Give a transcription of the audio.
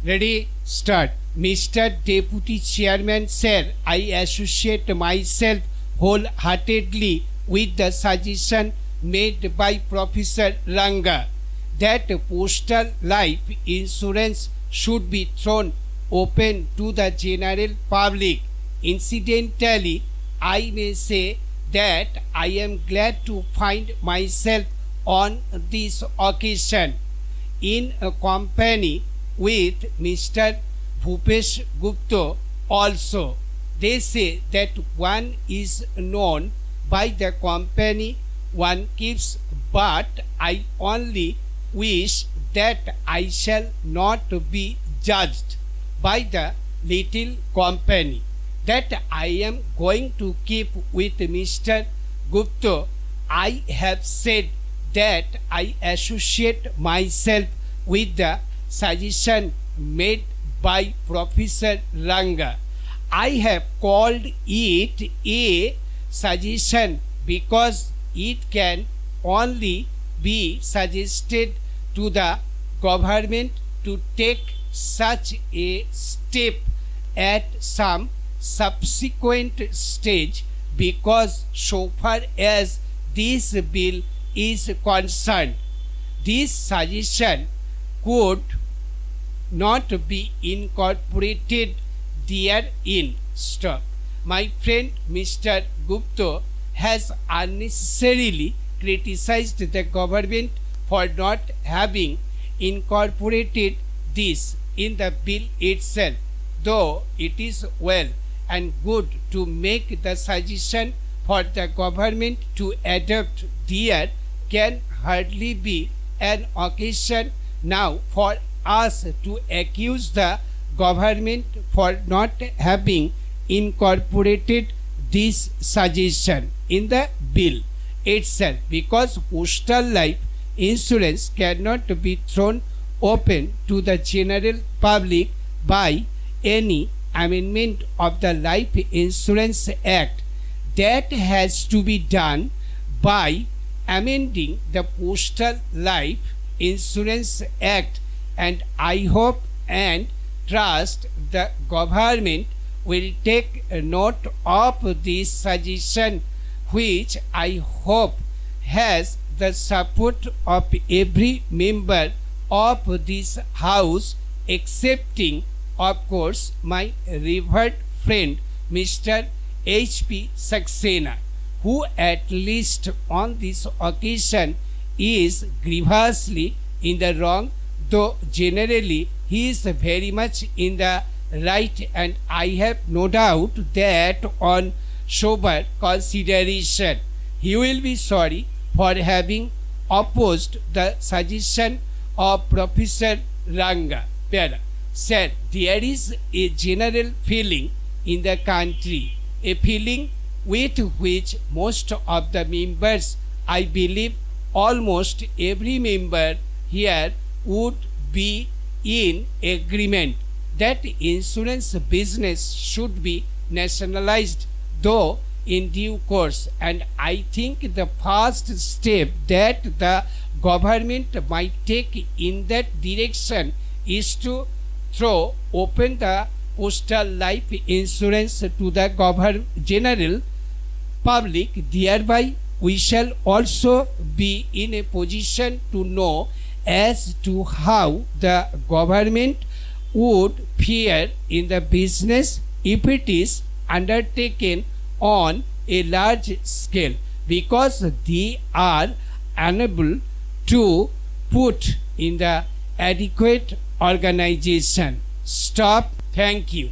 Ready? Start. Mr. Deputy Chairman, sir, I associate myself wholeheartedly with the suggestion made by Professor Ranga that postal life insurance should be thrown open to the general public. Incidentally, I may say that I am glad to find myself on this occasion in a company with Mr. Bhupesh Gupta also. They say that one is known by the company one keeps, but I only wish that I shall not be judged by the little company that I am going to keep with Mr. Gupta. I have said that I associate myself with the suggestion made by Professor Ranga. I have called it a suggestion because it can only be suggested to the government to take such a step at some subsequent stage, because so far as this bill is concerned, this suggestion could not be incorporated therein. Stop. My friend Mr. Gupta has unnecessarily criticized the government for not having incorporated this in the bill itself, though it is well and good to make the suggestion for the government to adopt. There can hardly be an occasion now for us to accuse the government for not having incorporated this suggestion in the bill itself, because postal life insurance cannot be thrown open to the general public by any amendment of the Life Insurance Act. That has to be done by amending the Postal Life Insurance Act, and I hope and trust the government will take note of this suggestion, which I hope has the support of every member of this house, excepting of course my revered friend Mr. H.P. Saxena, who at least on this occasion is grievously in the wrong, though generally he is very much in the right, and I have no doubt that on sober consideration he will be sorry for having opposed the suggestion of Professor Ranga. Sir, there is a general feeling in the country, a feeling with which most of the members, I believe almost every member here, would be in agreement, that insurance business should be nationalized, though in due course. And I think the first step that the government might take in that direction is to throw open the postal life insurance to the general public. Thereby we shall also be in a position to know as to how the government would fare in the business if it is undertaken on a large scale, because they are unable to put in the adequate organization. Stop. Thank you.